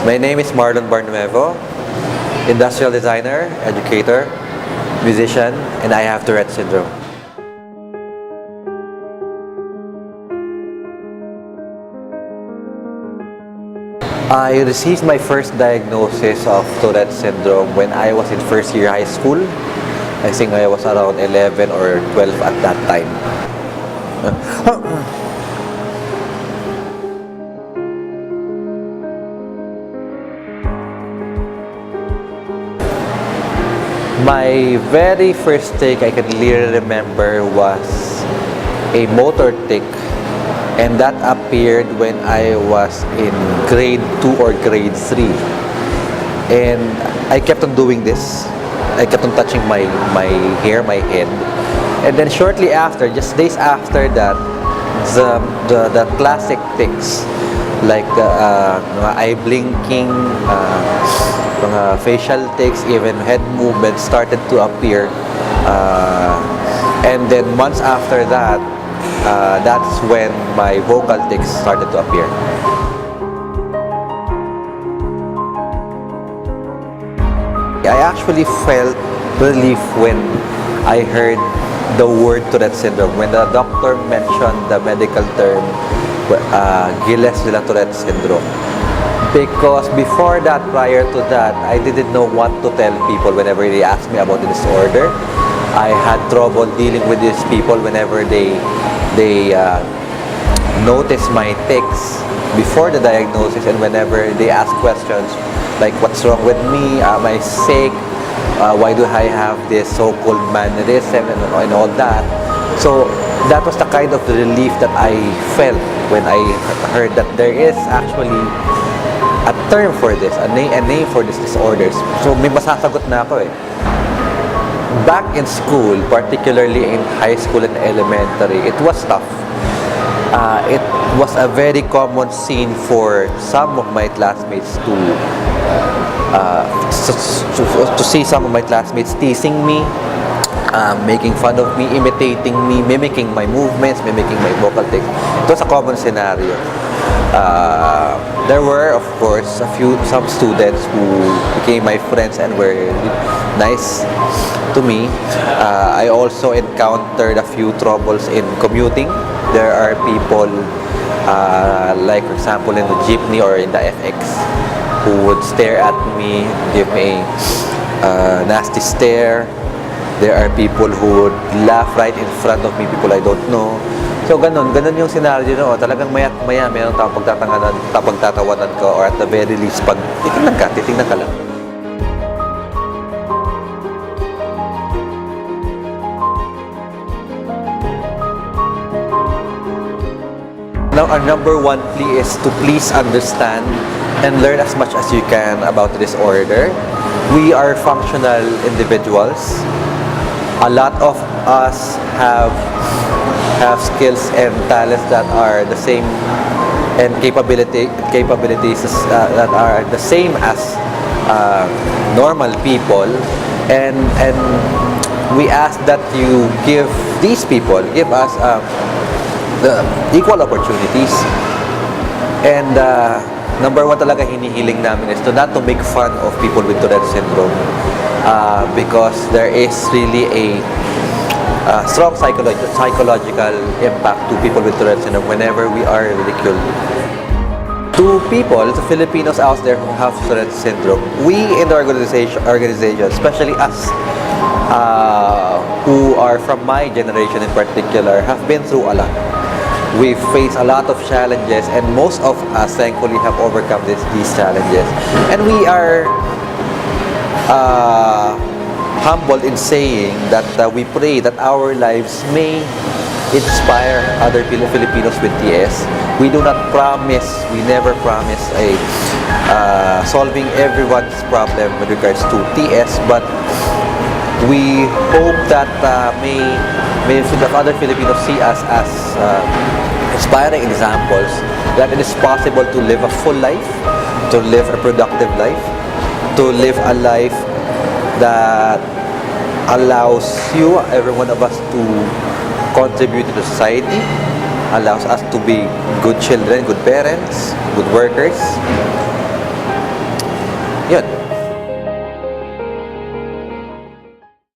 My name is Marlon Barnuevo, industrial designer, educator, musician, and I have Tourette syndrome. I received my first diagnosis of Tourette syndrome when I was in first year high school. I think I was around 11 or 12 at that time. My very first take I can clearly remember was a motor tic, and that appeared when I was in grade 2 or grade 3. And I kept on doing this. I kept on touching my hair, my head. And then shortly after, just days after that, the classic tics, like mga eye blinking, mga facial tics, even head movements started to appear. And then months after that, that's when my vocal tics started to appear. I actually felt relief when I heard the word Tourette syndrome, when the doctor mentioned the medical term Gilles de la Tourette syndrome. Because before that, prior to that, I didn't know what to tell people whenever they asked me about the disorder. I had trouble dealing with these people whenever they notice my tics before the diagnosis, and whenever they ask questions like, what's wrong with me, am I sick, why do I have this so-called mannerism and all that. So that was the kind of relief that I felt when I heard that there is actually a term for this, a name for this disorders. So may masasagot na ako eh. Back in school, particularly in high school and elementary, it was tough. It was a very common scene for some of my classmates to see some of my classmates teasing me, making fun of me, imitating me, mimicking my movements, mimicking my vocal tics. It was a common scenario. There were, of course, some students who became my friends and were nice to me. I also encountered a few troubles in commuting. There are people, like for example in the jeepney or in the FX, who would stare at me, give me a nasty stare. There are people who would laugh right in front of me, people I don't know. So ganun yung scenario, no? Talagang maya mayroon tayong pagtatawanan ko, or at the very least, pag titingnan ka lang. Now, our number one plea is to please understand and learn as much as you can about the disorder. We are functional individuals. A lot of us have skills and talents that are the same, and capabilities that are the same as normal people, and we ask that you give us the equal opportunities. And number one talaga hinihiling namin is not to make fun of people with Tourette syndrome, because there is really a strong psychological impact to people with Tourette syndrome whenever we are ridiculed. To people, to Filipinos out there who have Tourette syndrome, we in the organization, especially us, who are from my generation in particular, have been through a lot. We've faced a lot of challenges, and most of us thankfully have overcome these challenges. And we are humbled in saying that we pray that our lives may inspire other Filipinos with TS. We do not promise, we never promise solving everyone's problem with regards to TS, but we hope that may other Filipinos see us as inspiring examples that it is possible to live a full life, to live a productive life, to live a life that allows every one of us, to contribute to the society, allows us to be good children, good parents, good workers, Yun.